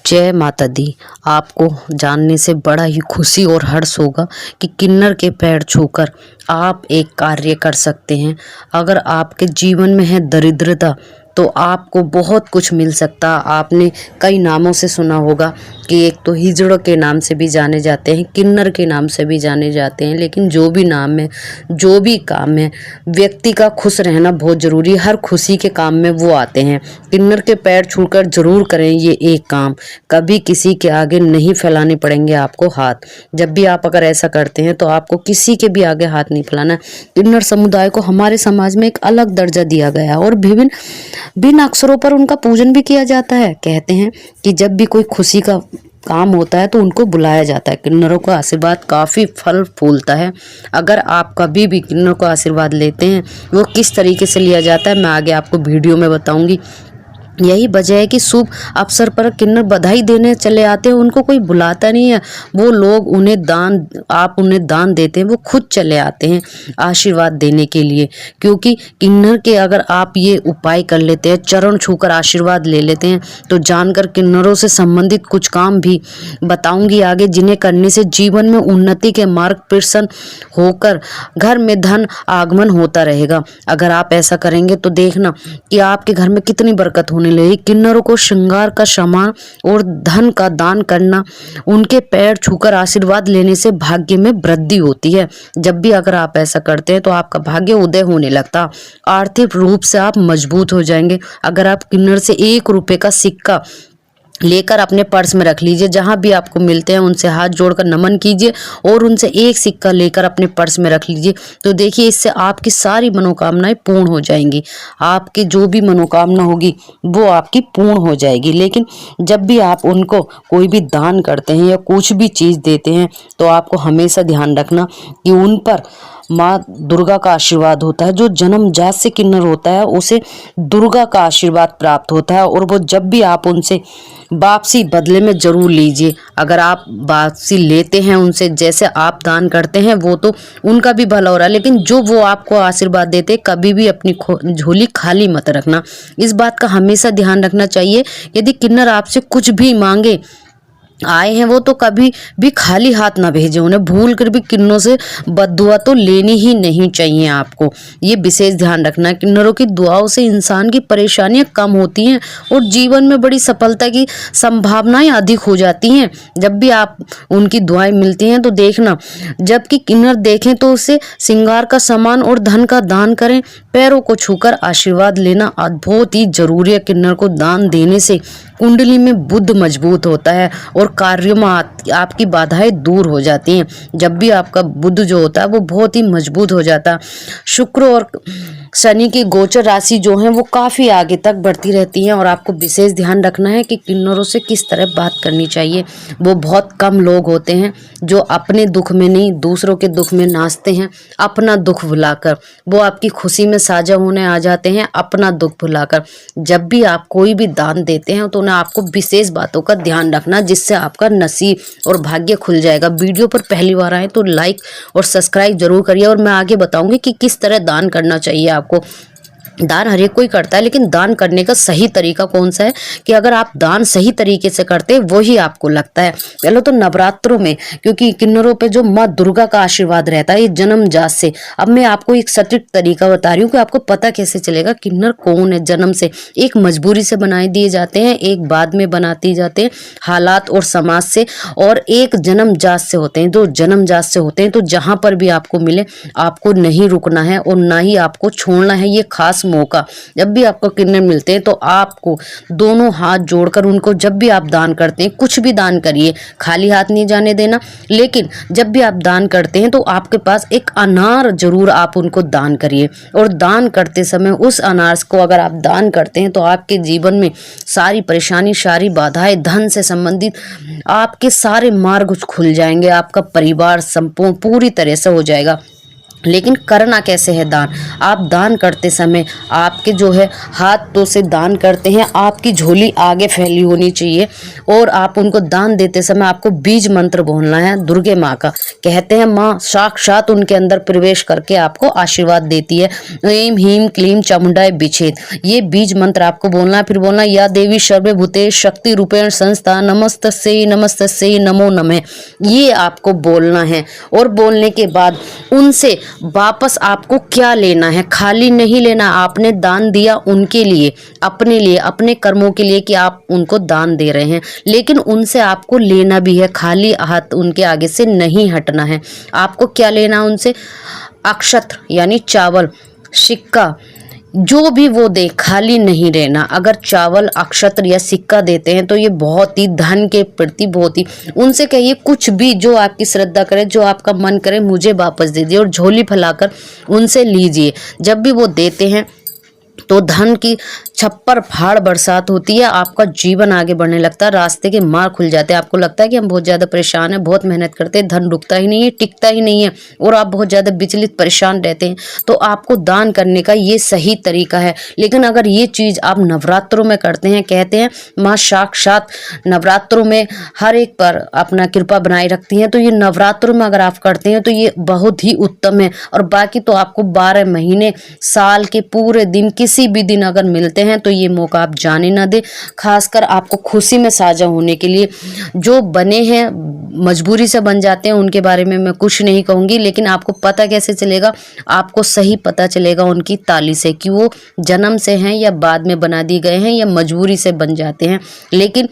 जय माता दी। आपको जानने से बड़ा ही खुशी और हर्ष होगा कि किन्नर के पैर छूकर आप एक कार्य कर सकते हैं। अगर आपके जीवन में है दरिद्रता तो आपको बहुत कुछ मिल सकता। आपने कई नामों से सुना होगा कि एक तो हिजड़ों के नाम से भी जाने जाते हैं, किन्नर के नाम से भी जाने जाते हैं। लेकिन जो भी नाम है, जो भी काम है, व्यक्ति का खुश रहना बहुत ज़रूरी है। हर खुशी के काम में वो आते हैं। किन्नर के पैर छूकर ज़रूर करें ये एक काम। कभी किसी के आगे नहीं फैलाने पड़ेंगे आपको हाथ। जब भी आप अगर ऐसा करते हैं तो आपको किसी के भी आगे हाथ नहीं फैलाना। किन्नर समुदाय को हमारे समाज में एक अलग दर्जा दिया गया है और भिन्न अक्षरों पर उनका पूजन भी किया जाता है। कहते हैं कि जब भी कोई खुशी का काम होता है तो उनको बुलाया जाता है। किन्नरों का आशीर्वाद काफ़ी फल फूलता है। अगर आप कभी भी किन्नरों का आशीर्वाद लेते हैं, वो किस तरीके से लिया जाता है मैं आगे आपको वीडियो में बताऊंगी। यही वजह है कि शुभ अवसर पर किन्नर बधाई देने चले आते हैं। उनको कोई बुलाता नहीं है, वो लोग आप उन्हें दान देते हैं, वो खुद चले आते हैं आशीर्वाद देने के लिए। क्योंकि किन्नर के अगर आप ये उपाय कर लेते हैं, चरण छूकर आशीर्वाद ले लेते हैं, तो जानकर किन्नरों से संबंधित कुछ काम भी बताऊंगी आगे, जिन्हें करने से जीवन में उन्नति के मार्ग प्रशस्त होकर घर में धन आगमन होता रहेगा। अगर आप ऐसा करेंगे तो देखना कि आपके घर में कितनी बरकत होने लगी। किन्नरों को श्रृंगार का सामान और धन का दान करना, उनके पैर छूकर आशीर्वाद लेने से भाग्य में वृद्धि होती है। जब भी अगर आप ऐसा करते हैं तो आपका भाग्य उदय होने लगता। आर्थिक रूप से आप मजबूत हो जाएंगे। अगर आप किन्नर से 1 रुपए का सिक्का लेकर अपने पर्स में रख लीजिए, जहां भी आपको मिलते हैं उनसे हाथ जोड़कर नमन कीजिए और उनसे 1 सिक्का लेकर अपने पर्स में रख लीजिए। तो देखिए, इससे आपकी सारी मनोकामनाएं पूर्ण हो जाएंगी। आपकी जो भी मनोकामना होगी वो आपकी पूर्ण हो जाएगी। लेकिन जब भी आप उनको कोई भी दान करते हैं या कुछ भी चीज़ देते हैं तो आपको हमेशा ध्यान रखना कि उन पर माँ दुर्गा का आशीर्वाद होता है। जो जन्मजात से किन्नर होता है उसे दुर्गा का आशीर्वाद प्राप्त होता है। और वो जब भी आप उनसे वापसी बदले में जरूर लीजिए। अगर आप वापसी लेते हैं उनसे, जैसे आप दान करते हैं, वो तो उनका भी भला हो रहा है, लेकिन जो वो आपको आशीर्वाद देते, कभी भी अपनी झोली खाली मत रखना। इस बात का हमेशा ध्यान रखना चाहिए। यदि किन्नर आपसे कुछ भी मांगे आए हैं वो, तो कभी भी खाली हाथ ना भेजें। उन्हें भूल कर भी किन्नरों से बद्दुआ तो लेनी ही नहीं चाहिए आपको। ये विशेष ध्यान रखना। किन्नरों की दुआओं से इंसान की परेशानियां कम होती हैं और जीवन में बड़ी सफलता की संभावनाएं अधिक हो जाती हैं। जब भी आप उनकी दुआएं मिलती हैं तो देखना, जबकि किन्नर देखें तो उसे श्रृंगार का सामान और धन का दान करें। पैरों को छूकर आशीर्वाद लेना बहुत ही जरूरी है। किन्नर को दान देने से कुंडली में बुद्ध मजबूत होता है और कार्यों में आपकी बाधाएं दूर हो जाती हैं। जब भी आपका बुद्ध जो होता है वो बहुत ही मजबूत हो जाता है। शुक्र और शनि की गोचर राशि जो है वो काफ़ी आगे तक बढ़ती रहती हैं। और आपको विशेष ध्यान रखना है कि किन्नरों से किस तरह बात करनी चाहिए। वो बहुत कम लोग होते हैं जो अपने दुख में नहीं, दूसरों के दुख में नाचते हैं। अपना दुख भुलाकर वो आपकी खुशी में साझा होने आ जाते हैं, अपना दुख भुलाकर। जब भी आप कोई भी दान देते हैं तो उन्हें आपको विशेष बातों का ध्यान रखना, जिससे आपका नसीब और भाग्य खुल जाएगा। वीडियो पर पहली बार आए तो लाइक और सब्सक्राइब जरूर करिए। और मैं आगे बताऊंगी कि किस तरह दान करना चाहिए आपको। दान हर एक कोई करता है, लेकिन दान करने का सही तरीका कौन सा है कि अगर आप दान सही तरीके से करते हैं वही आपको लगता है। पहले तो नवरात्रों में, क्योंकि किन्नरों पे जो माँ दुर्गा का आशीर्वाद रहता है ये जन्मजात से। अब मैं आपको एक सटीक तरीका बता रही हूँ कि आपको पता कैसे चलेगा किन्नर कौन है। जन्म से एक मजबूरी से बनाए दिए जाते हैं, एक बाद में बनाती जाते हैं हालात और समाज से, और एक जन्मजात से होते हैं। जो जन्मजात से होते हैं तो जहाँ पर भी आपको मिले आपको नहीं रुकना है और ना ही आपको छोड़ना है ये खास मौका। जब भी आपको किन्नर मिलते हैं तो आपको दोनों हाथ जोड़कर उनको, जब भी आप दान करते हैं, कुछ भी दान करिए, खाली हाथ नहीं जाने देना। लेकिन जब भी आप दान करते हैं तो आपके पास एक अनार जरूर आप उनको दान करिए। और दान करते समय उस अनार को अगर आप दान करते हैं तो आपके जीवन में सारी परेशानी, सारी बाधाएं, धन से संबंधित आपके सारे मार्ग खुल जाएंगे। आपका परिवार संपूर्ण पूरी तरह से हो जाएगा। लेकिन करना कैसे है दान। आप दान करते समय आपके जो है हाथों से दान करते हैं, आपकी झोली आगे फैली होनी चाहिए और आप उनको दान देते समय आपको बीज मंत्र बोलना है दुर्गे माँ का। कहते हैं माँ साक्षात उनके अंदर प्रवेश करके आपको आशीर्वाद देती है। ऐं ह्रीं क्लीं चामुंडाय बिछेद, ये बीज मंत्र आपको बोलना है। फिर बोलना या देवी सर्वभूतेषु शक्ति रूपेण संस्था नमस्तस्यै नमो नमः, ये आपको बोलना है। और बोलने के बाद उनसे वापस आपको क्या लेना है, खाली नहीं लेना। आपने दान दिया उनके लिए, अपने लिए, अपने कर्मों के लिए कि आप उनको दान दे रहे हैं, लेकिन उनसे आपको लेना भी है। खाली हाथ उनके आगे से नहीं हटना है। आपको क्या लेना उनसे, अक्षत्र यानी चावल, सिक्का, जो भी वो दे खाली नहीं रहना। अगर चावल अक्षत्र या सिक्का देते हैं तो ये बहुत ही धन के प्रति बहुत ही, उनसे कहिए कुछ भी जो आपकी श्रद्धा करे, जो आपका मन करे मुझे वापस दे दिए, और झोली फैलाकर उनसे लीजिए। जब भी वो देते हैं तो धन की छप्पर फाड़ बरसात होती है, आपका जीवन आगे बढ़ने लगता है, रास्ते के मार्ग खुल जाते हैं। आपको लगता है कि हम बहुत ज़्यादा परेशान हैं, बहुत मेहनत करते हैं, धन रुकता ही नहीं है, टिकता ही नहीं है और आप बहुत ज़्यादा विचलित परेशान रहते हैं, तो आपको दान करने का ये सही तरीका है। लेकिन अगर ये चीज़ आप नवरात्रों में करते हैं, कहते हैं माँ साक्षात नवरात्रों में हर एक पर अपना कृपा बनाए रखती हैं, तो ये नवरात्रों में अगर आप करते हैं तो ये बहुत ही उत्तम है। और बाकी तो आपको 12 महीने साल के पूरे दिन किसी भी दिन अगर मिलते हैं तो ये मौका आप जाने ना दें। खासकर आपको खुशी में साझा होने के लिए, जो बने हैं मजबूरी से बन जाते हैं उनके बारे में मैं कुछ नहीं कहूँगी, लेकिन आपको पता कैसे चलेगा, आपको सही पता चलेगा उनकी ताली से कि वो जन्म से हैं या बाद में बना दिए गए हैं या मजबूरी से बन जाते हैं। लेकिन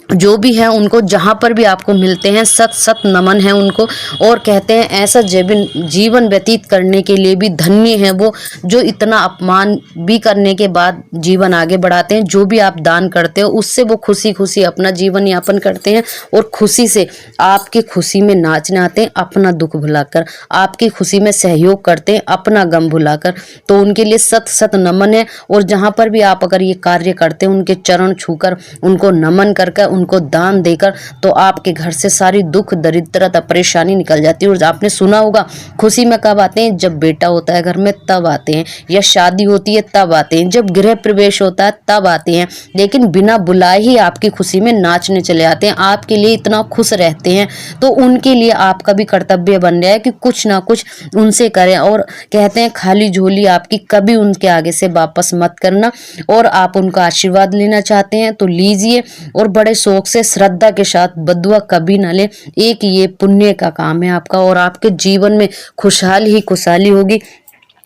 जो भी है उनको जहाँ पर भी आपको मिलते हैं सत सत नमन है उनको। और कहते हैं ऐसा जीवन व्यतीत करने के लिए भी धन्य है वो, जो इतना अपमान भी करने के बाद जीवन आगे बढ़ाते हैं। जो भी आप दान करते हो उससे वो खुशी खुशी अपना जीवन यापन करते हैं और खुशी से आपकी खुशी में नाचने आते हैं, अपना दुख भुलाकर आपकी खुशी में सहयोग करते हैं, अपना गम भुलाकर। तो उनके लिए सत सत नमन है। और जहाँ पर भी आप अगर ये कार्य करते हैं उनके चरण छूकर, उनको नमन करके, उनको दान देकर, तो आपके घर से सारी दुख दरिद्रता परेशानी निकल जाती है। और आपने सुना होगा खुशी में कब आते हैं, जब बेटा होता है घर में तब आते हैं, या शादी होती है तब आते हैं, जब गृह प्रवेश होता है तब आते हैं। लेकिन बिना बुलाए ही आपकी खुशी में नाचने चले आते हैं, आपके लिए इतना खुश रहते हैं। तो उनके लिए आपका भी कर्तव्य बन रहा है कि कुछ ना कुछ उनसे करें। और कहते हैं खाली झोली आपकी कभी उनके आगे से वापस मत करना। और आप उनका आशीर्वाद लेना चाहते हैं तो लीजिए, और बड़े शौक से श्रद्धा के साथ बदुआ कभी ना ले। एक ये पुण्य का काम है आपका, और आपके जीवन में खुशहाली ही खुशहाली होगी।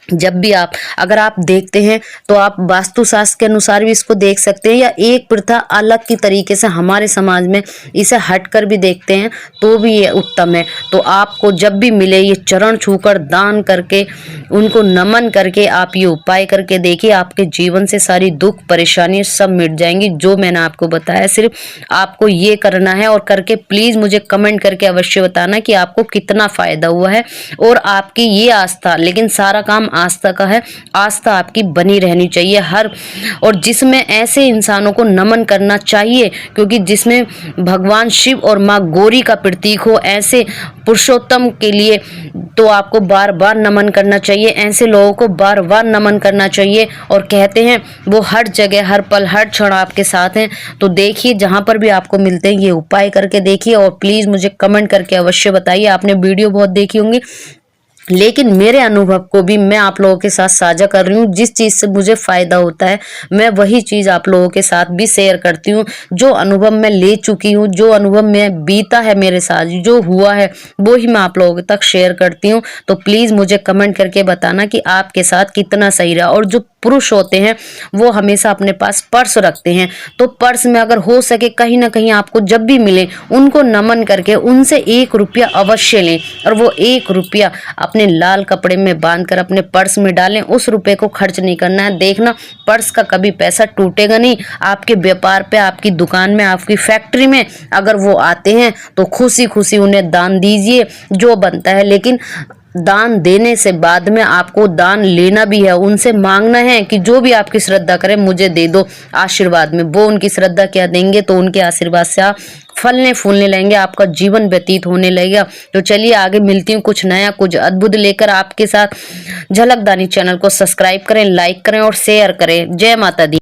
जब भी आप अगर आप देखते हैं तो आप वास्तुशास्त्र के अनुसार भी इसको देख सकते हैं, या एक प्रथा अलग की तरीके से हमारे समाज में इसे हटकर भी देखते हैं तो भी ये उत्तम है। तो आपको जब भी मिले ये चरण छूकर दान करके, उनको नमन करके आप ये उपाय करके देखिए, आपके जीवन से सारी दुख परेशानी सब मिट जाएंगी। जो मैंने आपको बताया सिर्फ आपको ये करना है, और करके प्लीज़ मुझे कमेंट करके अवश्य बताना कि आपको कितना फ़ायदा हुआ है। और आपकी ये आस्था, लेकिन सारा काम आस्था का है, आस्था आपकी बनी रहनी चाहिए हर, और जिसमें ऐसे इंसानों को नमन करना चाहिए क्योंकि जिसमें भगवान शिव और माँ गौरी का प्रतीक हो, ऐसे पुरुषोत्तम के लिए तो आपको बार बार नमन करना चाहिए, ऐसे लोगों को बार बार नमन करना चाहिए। और कहते हैं वो हर जगह हर पल हर क्षण आपके साथ हैं। तो देखिए जहाँ पर भी आपको मिलते हैं ये उपाय करके देखिए, और प्लीज़ मुझे कमेंट करके अवश्य बताइए। आपने वीडियो बहुत देखी होंगी, लेकिन मेरे अनुभव को भी मैं आप लोगों के साथ साझा कर रही हूँ। जिस चीज़ से मुझे फ़ायदा होता है मैं वही चीज़ आप लोगों के साथ भी शेयर करती हूँ। जो अनुभव मैं ले चुकी हूँ, जो अनुभव में बीता है मेरे साथ, जो हुआ है वो ही मैं आप लोगों तक शेयर करती हूँ। तो प्लीज़ मुझे कमेंट करके बताना कि आपके साथ कितना सही रहा। और जो पुरुष होते हैं वो हमेशा अपने पास पर्स रखते हैं, तो पर्स में अगर हो सके कहीं ना कहीं आपको जब भी मिले उनको नमन करके उनसे 1 रुपया अवश्य लें, और वो 1 रुपया अपने लाल कपड़े में बांधकर अपने पर्स में डालें। उस रुपए को खर्च नहीं करना है। देखना पर्स का कभी पैसा टूटेगा नहीं। आपके व्यापार पे, आपकी दुकान में, आपकी फैक्ट्री में अगर वो आते हैं तो खुशी खुशी उन्हें दान दीजिए जो बनता है। लेकिन दान देने से बाद में आपको दान लेना भी है, उनसे मांगना है कि जो भी आपकी श्रद्धा करे मुझे दे दो आशीर्वाद में। वो उनकी श्रद्धा क्या देंगे तो उनके आशीर्वाद से आप फलने फूलने लगेंगे, आपका जीवन व्यतीत होने लगेगा। तो चलिए आगे मिलती हूँ कुछ नया कुछ अद्भुत लेकर आपके साथ। झलकदानी चैनल को सब्सक्राइब करें, लाइक करें और शेयर करें। जय माता दी।